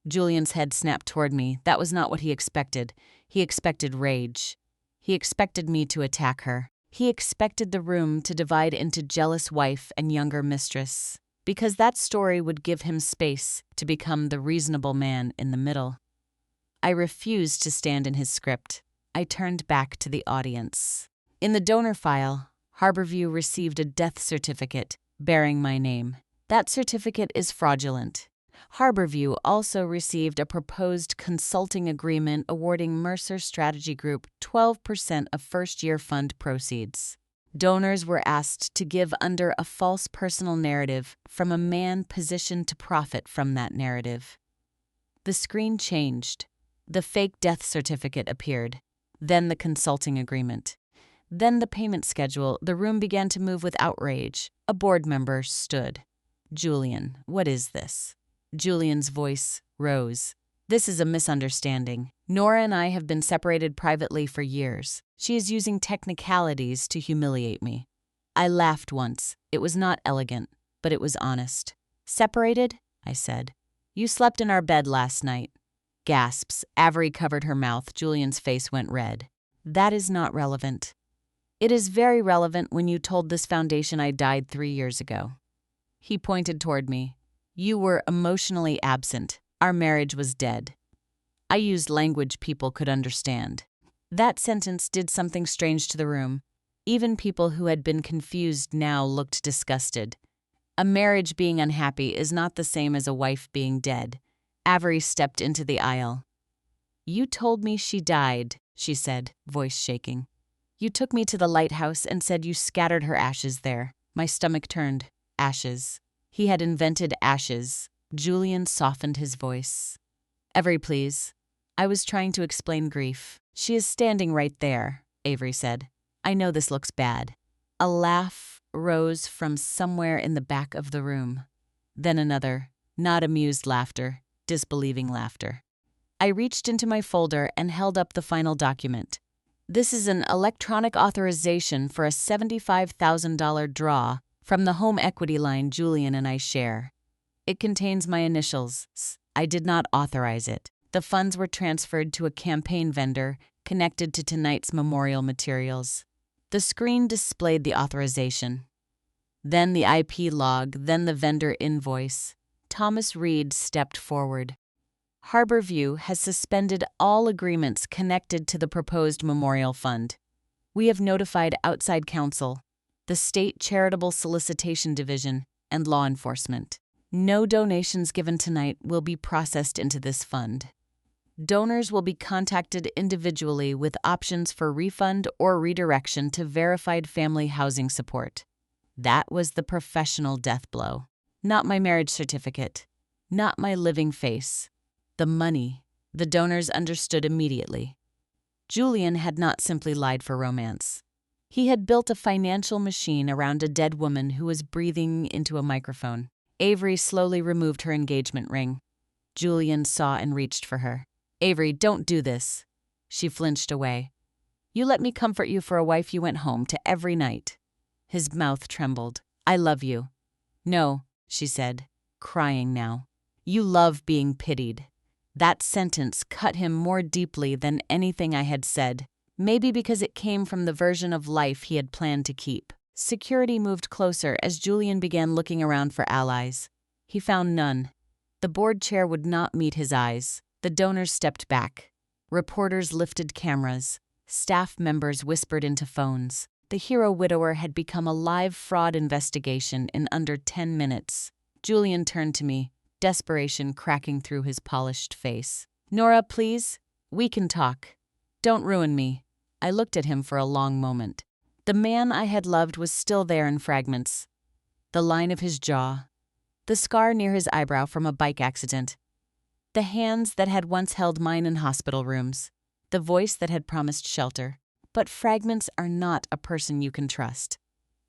Julian's head snapped toward me. That was not what he expected. He expected rage. He expected me to attack her. He expected the room to divide into jealous wife and younger mistress, because that story would give him space to become the reasonable man in the middle. I refused to stand in his script. I turned back to the audience. In the donor file, Harborview received a death certificate bearing my name. That certificate is fraudulent. Harborview also received a proposed consulting agreement awarding Mercer Strategy Group 12% of first-year fund proceeds. Donors were asked to give under a false personal narrative from a man positioned to profit from that narrative. The screen changed. The fake death certificate appeared. Then the consulting agreement. Then the payment schedule. The room began to move with outrage. A board member stood. "Julian, what is this?" Julian's voice rose. "This is a misunderstanding. Nora and I have been separated privately for years. She is using technicalities to humiliate me." I laughed once. It was not elegant, but it was honest. "Separated?" I said. "You slept in our bed last night." Gasps. Avery covered her mouth. Julian's face went red. "That is not relevant." "It is very relevant when you told this foundation I died 3 years ago." He pointed toward me. "You were emotionally absent. Our marriage was dead." I used language people could understand. That sentence did something strange to the room. Even people who had been confused now looked disgusted. A marriage being unhappy is not the same as a wife being dead. Avery stepped into the aisle. "You told me she died," she said, voice shaking. "You took me to the lighthouse and said you scattered her ashes there." My stomach turned. Ashes. He had invented ashes. Julian softened his voice. "Avery, please." I was trying to explain grief. "She is standing right there," Avery said. "I know this looks bad." A laugh rose from somewhere in the back of the room. Then another, not amused laughter, disbelieving laughter. I reached into my folder and held up the final document. "This is an electronic authorization for a $75,000 draw from the home equity line Julian and I share. It contains my initials. I did not authorize it. The funds were transferred to a campaign vendor connected to tonight's memorial materials." The screen displayed the authorization. Then the IP log, then the vendor invoice. Thomas Reed stepped forward. "Harborview has suspended all agreements connected to the proposed memorial fund. We have notified outside counsel, the State Charitable Solicitation Division, and law enforcement. No donations given tonight will be processed into this fund. Donors will be contacted individually with options for refund or redirection to verified family housing support. That was the professional death blow. Not my marriage certificate. Not my living face. The money. The donors understood immediately. Julian had not simply lied for romance. He had built a financial machine around a dead woman who was breathing into a microphone. Avery slowly removed her engagement ring. Julian saw and reached for her. "Avery, don't do this." She flinched away. "You let me comfort you for a wife you went home to every night." His mouth trembled. "I love you." "No," she said, crying now. "You love being pitied." That sentence cut him more deeply than anything I had said, maybe because it came from the version of life he had planned to keep. Security moved closer as Julian began looking around for allies. He found none. The board chair would not meet his eyes. The donors stepped back. Reporters lifted cameras. Staff members whispered into phones. The hero widower had become a live fraud investigation in under 10 minutes. Julian turned to me, desperation cracking through his polished face. "Nora, please, we can talk. Don't ruin me." I looked at him for a long moment. The man I had loved was still there in fragments. The line of his jaw, the scar near his eyebrow from a bike accident, the hands that had once held mine in hospital rooms, the voice that had promised shelter. But fragments are not a person you can trust.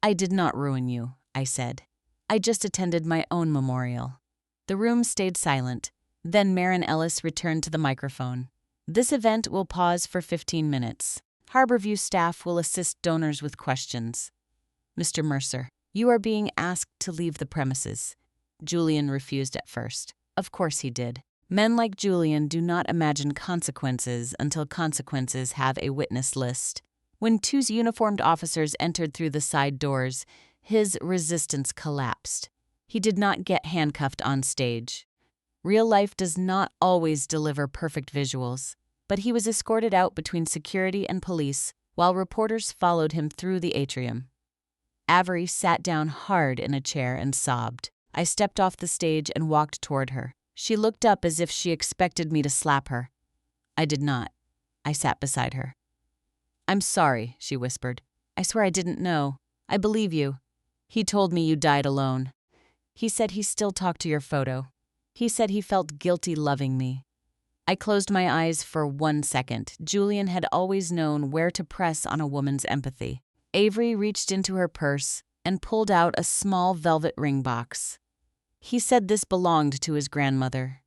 "I did not ruin you," I said. "I just attended my own memorial." The room stayed silent. Then Marin Ellis returned to the microphone. "This event will pause for 15 minutes. Harborview staff will assist donors with questions. Mr. Mercer, you are being asked to leave the premises." Julian refused at first. Of course he did. Men like Julian do not imagine consequences until consequences have a witness list. When two uniformed officers entered through the side doors, his resistance collapsed. He did not get handcuffed on stage. Real life does not always deliver perfect visuals, but he was escorted out between security and police while reporters followed him through the atrium. Avery sat down hard in a chair and sobbed. I stepped off the stage and walked toward her. She looked up as if she expected me to slap her. I did not. I sat beside her. "I'm sorry," she whispered. "I swear I didn't know. I believe you. He told me you died alone. He said he still talked to your photo. He said he felt guilty loving me." I closed my eyes for 1 second. Julian had always known where to press on a woman's empathy. Avery reached into her purse and pulled out a small velvet ring box. He said this belonged to his grandmother.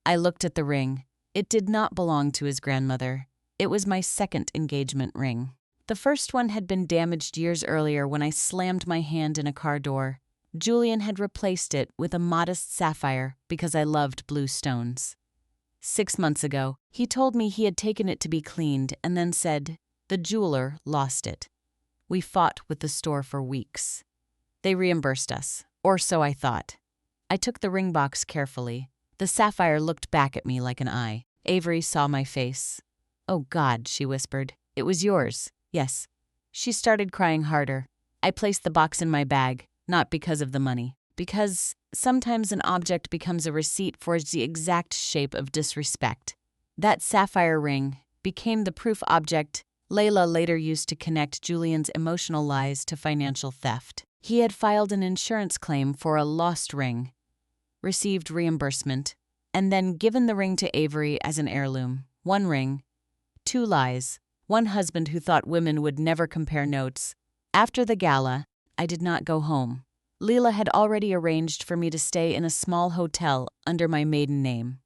I looked at the ring. It did not belong to his grandmother. It was my second engagement ring. The first one had been damaged years earlier when I slammed my hand in a car door. Julian had replaced it with a modest sapphire because I loved blue stones. 6 months ago, he told me he had taken it to be cleaned and then said, "The jeweler lost it." We fought with the store for weeks. They reimbursed us, or so I thought. I took the ring box carefully. The sapphire looked back at me like an eye. Avery saw my face. "Oh God," she whispered. "It was yours." "Yes." She started crying harder. I placed the box in my bag, not because of the money, because sometimes an object becomes a receipt for the exact shape of disrespect. That sapphire ring became the proof object Layla later used to connect Julian's emotional lies to financial theft. He had filed an insurance claim for a lost ring, received reimbursement, and then given the ring to Avery as an heirloom. 1 ring, 2 lies, 1 husband who thought women would never compare notes. After the gala, I did not go home. Leela had already arranged for me to stay in a small hotel under my maiden name.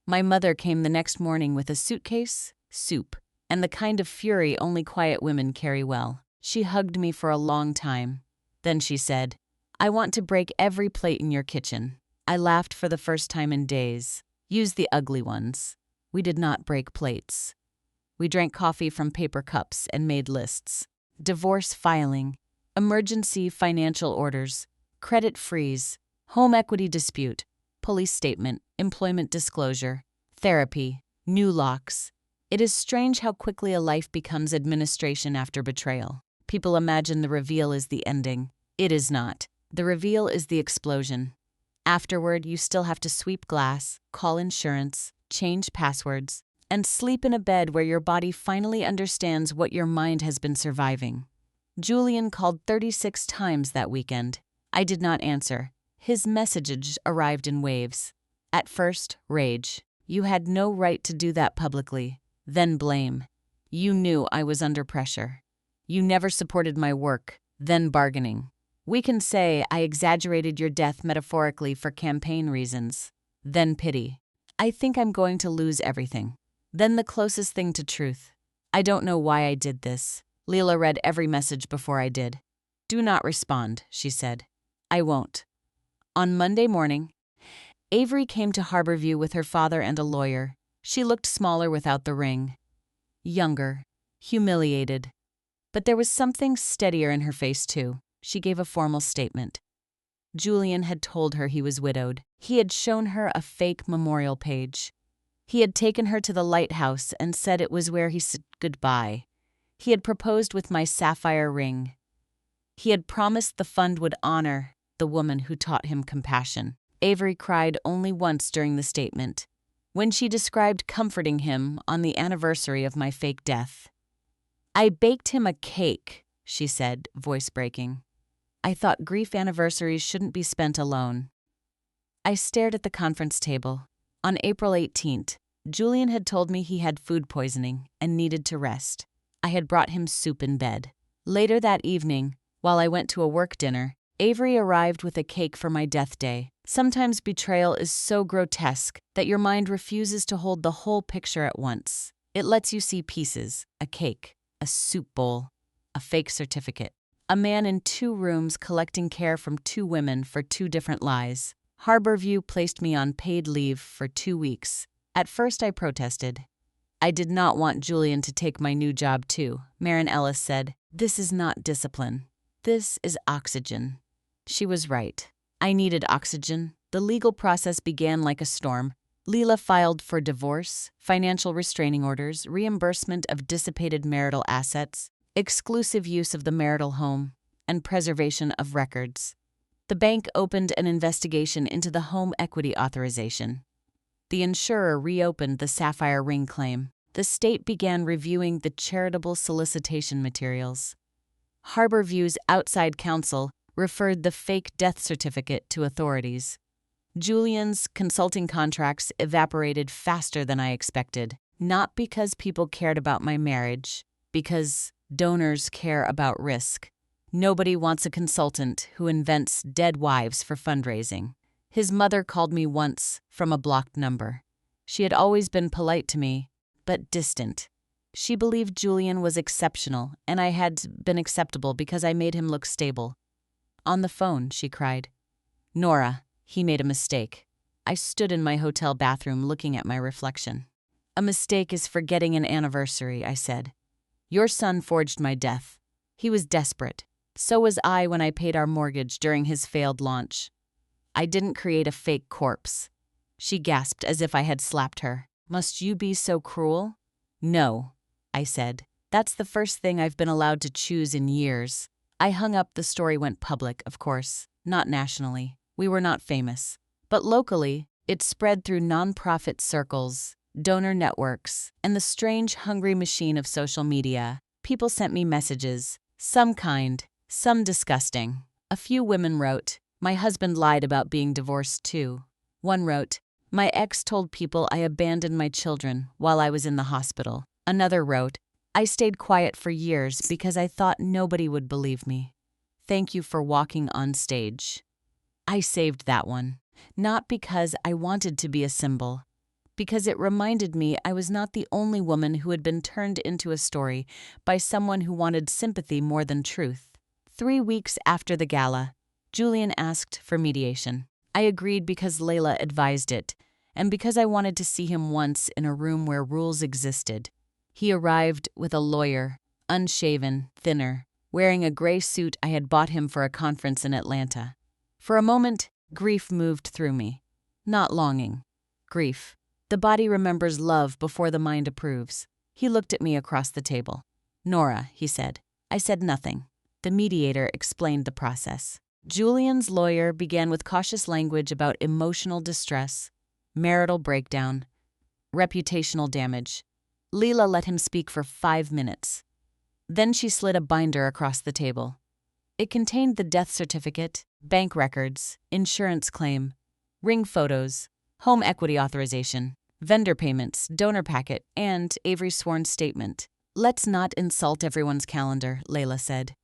My mother came the next morning with a suitcase, soup, and the kind of fury only quiet women carry well. She hugged me for a long time. Then she said, "I want to break every plate in your kitchen." I laughed for the first time in days. Use the ugly ones. We did not break plates. We drank coffee from paper cups and made lists. Divorce filing, emergency financial orders, credit freeze, home equity dispute, police statement, employment disclosure, therapy, new locks. It is strange how quickly a life becomes administration after betrayal. People imagine the reveal is the ending. It is not. The reveal is the explosion. Afterward, you still have to sweep glass, call insurance, change passwords, and sleep in a bed where your body finally understands what your mind has been surviving. Julian called 36 times that weekend. I did not answer. His messages arrived in waves. At first, rage. You had no right to do that publicly. Then blame. You knew I was under pressure. You never supported my work. Then bargaining. We can say I exaggerated your death metaphorically for campaign reasons. Then pity. I think I'm going to lose everything. Then the closest thing to truth. I don't know why I did this. Leela read every message before I did. Do not respond, she said. I won't. On Monday morning, Avery came to Harborview with her father and a lawyer. She looked smaller without the ring. Younger. Humiliated. But there was something steadier in her face, too. She gave a formal statement. Julian had told her he was widowed. He had shown her a fake memorial page. He had taken her to the lighthouse and said it was where he said goodbye. He had proposed with my sapphire ring. He had promised the fund would honor the woman who taught him compassion. Avery cried only once during the statement, when she described comforting him on the anniversary of my fake death. I baked him a cake, she said, voice breaking. I thought grief anniversaries shouldn't be spent alone. I stared at the conference table. On April 18th, Julian had told me he had food poisoning and needed to rest. I had brought him soup in bed. Later that evening, while I went to a work dinner, Avery arrived with a cake for my death day. Sometimes betrayal is so grotesque that your mind refuses to hold the whole picture at once. It lets you see pieces, a cake, a soup bowl, a fake certificate. A man in 2 rooms collecting care from 2 women for 2 different lies. Harborview placed me on paid leave for 2 weeks. At first I protested. I did not want Julian to take my new job too. Marin Ellis said, "This is not discipline. This is oxygen." She was right. I needed oxygen. The legal process began like a storm. Leela filed for divorce, financial restraining orders, reimbursement of dissipated marital assets, exclusive use of the marital home, and preservation of records. The bank opened an investigation into the home equity authorization. The insurer reopened the sapphire ring claim. The state began reviewing the charitable solicitation materials. Harborview's outside counsel referred the fake death certificate to authorities. Julian's consulting contracts evaporated faster than I expected, not because people cared about my marriage, because donors care about risk. Nobody wants a consultant who invents dead wives for fundraising. His mother called me once from a blocked number. She had always been polite to me, but distant. She believed Julian was exceptional, and I had been acceptable because I made him look stable. On the phone, she cried, "Nora, he made a mistake." I stood in my hotel bathroom looking at my reflection. "A mistake is forgetting an anniversary," I said. "Your son forged my death. He was desperate. So was I when I paid our mortgage during his failed launch. I didn't create a fake corpse." She gasped as if I had slapped her. "Must you be so cruel?" "No," I said. "That's the first thing I've been allowed to choose in years." I hung up. The story went public, of course, not nationally. We were not famous. But locally, it spread through nonprofit circles, donor networks, and the strange, hungry machine of social media. People sent me messages, some kind, some disgusting. A few women wrote, "My husband lied about being divorced too." One wrote, "My ex told people I abandoned my children while I was in the hospital." Another wrote, "I stayed quiet for years because I thought nobody would believe me. Thank you for walking on stage." I saved that one, not because I wanted to be a symbol, because it reminded me I was not the only woman who had been turned into a story by someone who wanted sympathy more than truth. 3 weeks after the gala, Julian asked for mediation. I agreed because Layla advised it, and because I wanted to see him once in a room where rules existed. He arrived with a lawyer, unshaven, thinner, wearing a gray suit I had bought him for a conference in Atlanta. For a moment, grief moved through me. Not longing. Grief. The body remembers love before the mind approves. He looked at me across the table. "Nora," he said. I said nothing. The mediator explained the process. Julian's lawyer began with cautious language about emotional distress, marital breakdown, reputational damage. Leela let him speak for 5 minutes. Then she slid a binder across the table. It contained the death certificate, bank records, insurance claim, ring photos, home equity authorization, vendor payments, donor packet, and Avery's sworn statement. "Let's not insult everyone's calendar," Layla said.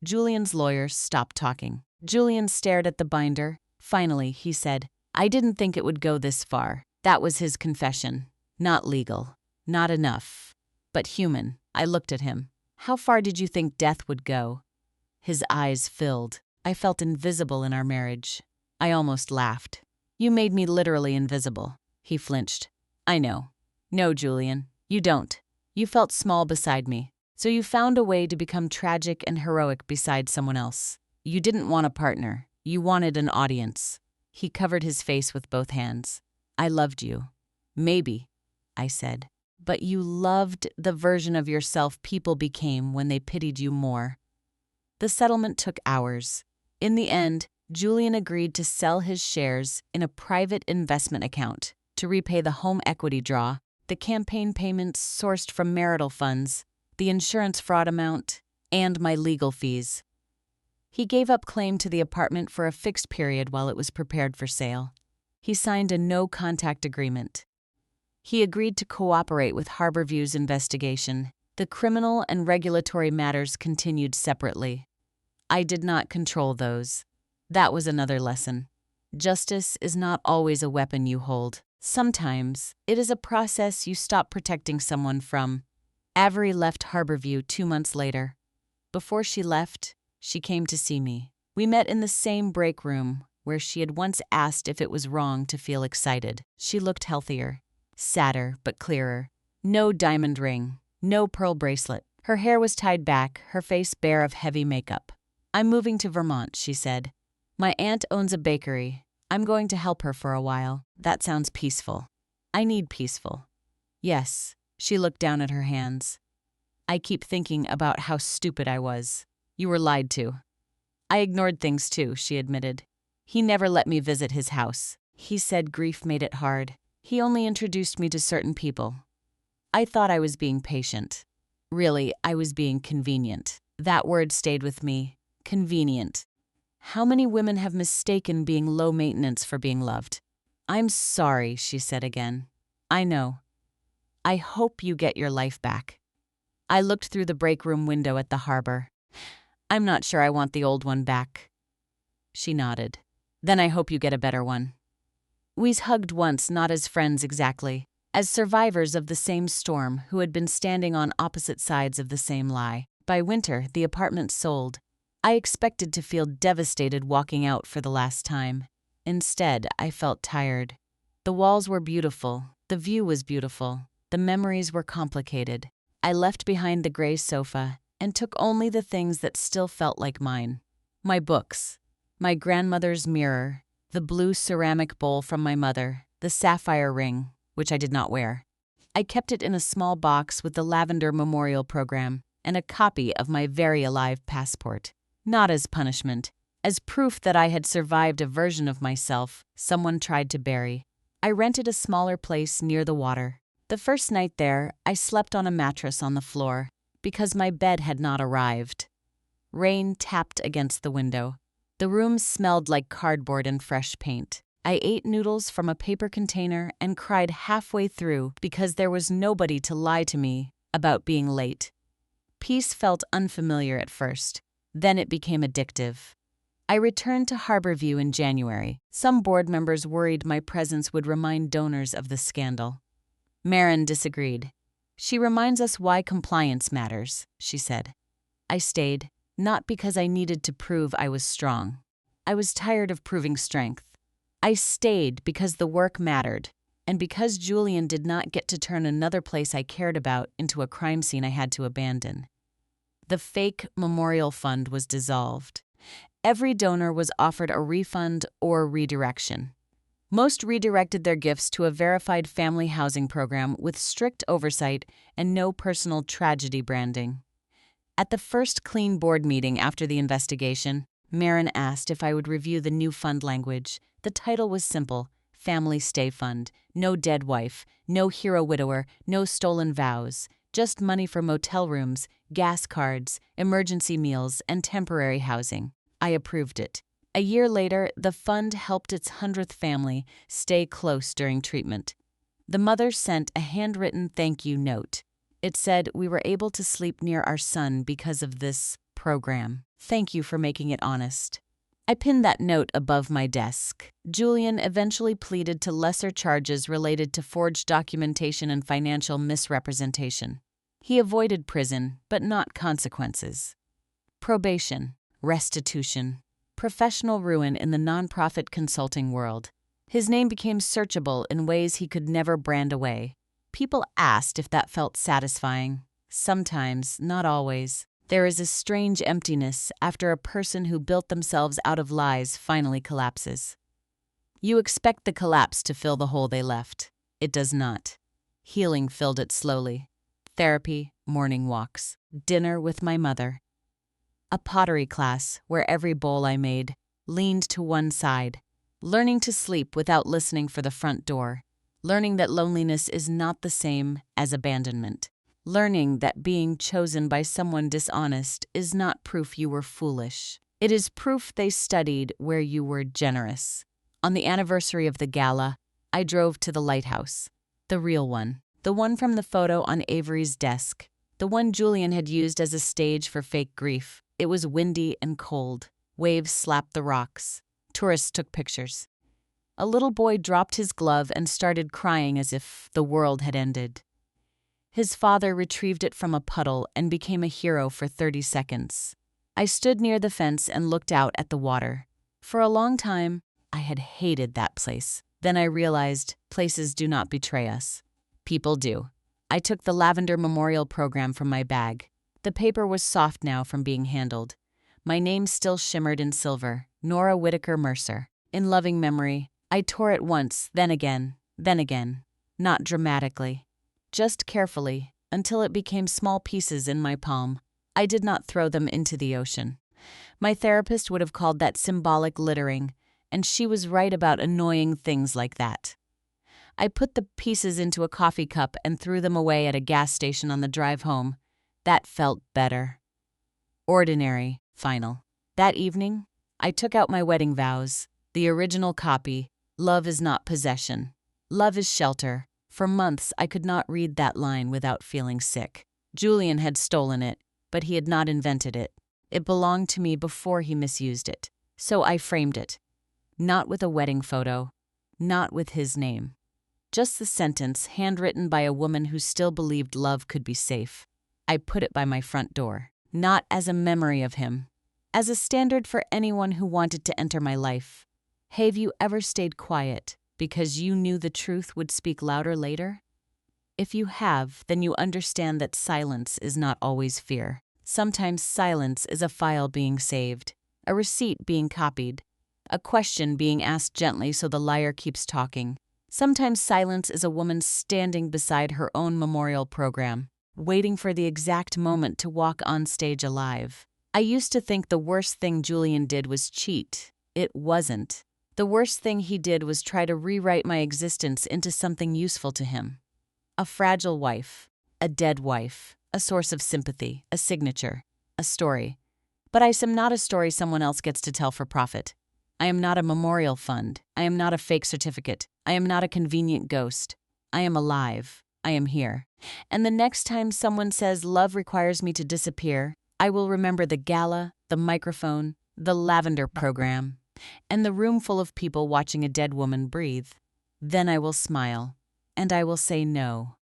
Julian's lawyer stopped talking. Julian stared at the binder. Finally, he said, "I didn't think it would go this far." That was his confession. Not legal. Not enough. But human. I looked at him. "How far did you think death would go?" His eyes filled. I felt invisible in our marriage. I almost laughed. "You made me literally invisible." He flinched. "I know." "No, Julian, you don't. You felt small beside me. So you found a way to become tragic and heroic beside someone else. You didn't want a partner. You wanted an audience." He covered his face with both hands. "I loved you." "Maybe," I said. "But you loved the version of yourself people became when they pitied you more." The settlement took hours. In the end, Julian agreed to sell his shares in a private investment account to repay the home equity draw, the campaign payments sourced from marital funds, the insurance fraud amount, and my legal fees. He gave up claim to the apartment for a fixed period while it was prepared for sale. He signed a no-contact agreement. He agreed to cooperate with Harborview's investigation. The criminal and regulatory matters continued separately. I did not control those. That was another lesson. Justice is not always a weapon you hold. Sometimes it is a process you stop protecting someone from. Avery left Harborview 2 months later. Before she left, she came to see me. We met in the same break room where she had once asked if it was wrong to feel excited. She looked healthier, sadder but clearer. No diamond ring, no pearl bracelet. Her hair was tied back, her face bare of heavy makeup. "I'm moving to Vermont," she said. "My aunt owns a bakery. I'm going to help her for a while." "That sounds peaceful." "I need peaceful." "Yes." She looked down at her hands. "I keep thinking about how stupid I was. You were lied to." "I ignored things too," she admitted. "He never let me visit his house. He said grief made it hard. He only introduced me to certain people. I thought I was being patient. Really, I was being convenient." That word stayed with me. Convenient. How many women have mistaken being low maintenance for being loved? "I'm sorry," she said again. "I know. I hope you get your life back." I looked through the break room window at the harbor. "I'm not sure I want the old one back." She nodded. "Then I hope you get a better one." We hugged once, not as friends exactly, as survivors of the same storm who had been standing on opposite sides of the same lie. By winter, the apartment sold. I expected to feel devastated walking out for the last time. Instead, I felt tired. The walls were beautiful. The view was beautiful. The memories were complicated. I left behind the gray sofa and took only the things that still felt like mine. My books, my grandmother's mirror, the blue ceramic bowl from my mother, the sapphire ring, which I did not wear. I kept it in a small box with the Lavender Memorial Program and a copy of my very alive passport. Not as punishment, as proof that I had survived a version of myself someone tried to bury. I rented a smaller place near the water. The first night there, I slept on a mattress on the floor because my bed had not arrived. Rain tapped against the window. The room smelled like cardboard and fresh paint. I ate noodles from a paper container and cried halfway through because there was nobody to lie to me about being late. Peace felt unfamiliar at first. Then it became addictive. I returned to Harborview in January. Some board members worried my presence would remind donors of the scandal. Marin disagreed. "She reminds us why compliance matters," she said. I stayed, not because I needed to prove I was strong. I was tired of proving strength. I stayed because the work mattered, and because Julian did not get to turn another place I cared about into a crime scene I had to abandon. The fake memorial fund was dissolved. Every donor was offered a refund or redirection. Most redirected their gifts to a verified family housing program with strict oversight and no personal tragedy branding. At the first clean board meeting after the investigation, Marin asked if I would review the new fund language. The title was simple: Family Stay Fund. No dead wife, no hero widower, no stolen vows. Just money for motel rooms, gas cards, emergency meals, and temporary housing. I approved it. A year later, the fund helped its 100th family stay close during treatment. The mother sent a handwritten thank you note. It said, "We were able to sleep near our son because of this program. Thank you for making it honest." I pinned that note above my desk. Julian eventually pleaded to lesser charges related to forged documentation and financial misrepresentation. He avoided prison, but not consequences. Probation, restitution, professional ruin in the nonprofit consulting world. His name became searchable in ways he could never brand away. People asked if that felt satisfying. Sometimes, not always. There is a strange emptiness after a person who built themselves out of lies finally collapses. You expect the collapse to fill the hole they left. It does not. Healing filled it slowly. Therapy, morning walks, dinner with my mother. A pottery class where every bowl I made leaned to one side. Learning to sleep without listening for the front door. Learning that loneliness is not the same as abandonment. Learning that being chosen by someone dishonest is not proof you were foolish. It is proof they studied where you were generous. On the anniversary of the Gala, I drove to the lighthouse. The real one. The one from the photo on Avery's desk. The one Julian had used as a stage for fake grief. It was windy and cold. Waves slapped the rocks. Tourists took pictures. A little boy dropped his glove and started crying as if the world had ended. His father retrieved it from a puddle and became a hero for 30 seconds. I stood near the fence and looked out at the water. For a long time, I had hated that place. Then I realized places do not betray us. People do. I took the lavender memorial program from my bag. The paper was soft now from being handled. My name still shimmered in silver, Nora Whitaker Mercer. In loving memory, I tore it once, then again, not dramatically. Just carefully, until it became small pieces in my palm. I did not throw them into the ocean. My therapist would have called that symbolic littering, and she was right about annoying things like that. I put the pieces into a coffee cup and threw them away at a gas station on the drive home. That felt better. Ordinary, final. That evening, I took out my wedding vows, the original copy. Love is not possession. Love is shelter. For months, I could not read that line without feeling sick. Julian had stolen it, but he had not invented it. It belonged to me before he misused it. So I framed it. Not with a wedding photo, not with his name. Just the sentence, handwritten by a woman who still believed love could be safe. I put it by my front door, not as a memory of him, as a standard for anyone who wanted to enter my life. Have you ever stayed quiet because you knew the truth would speak louder later? If you have, then you understand that silence is not always fear. Sometimes silence is a file being saved, a receipt being copied, a question being asked gently so the liar keeps talking. Sometimes silence is a woman standing beside her own memorial program, waiting for the exact moment to walk on stage alive. I used to think the worst thing Julian did was cheat. It wasn't. The worst thing he did was try to rewrite my existence into something useful to him. A fragile wife, a dead wife, a source of sympathy, a signature, a story. But I am not a story someone else gets to tell for profit. I am not a memorial fund. I am not a fake certificate. I am not a convenient ghost. I am alive. I am here. And the next time someone says love requires me to disappear, I will remember the gala, the microphone, the lavender program, and the room full of people watching a dead woman breathe. Then I will smile, and I will say no.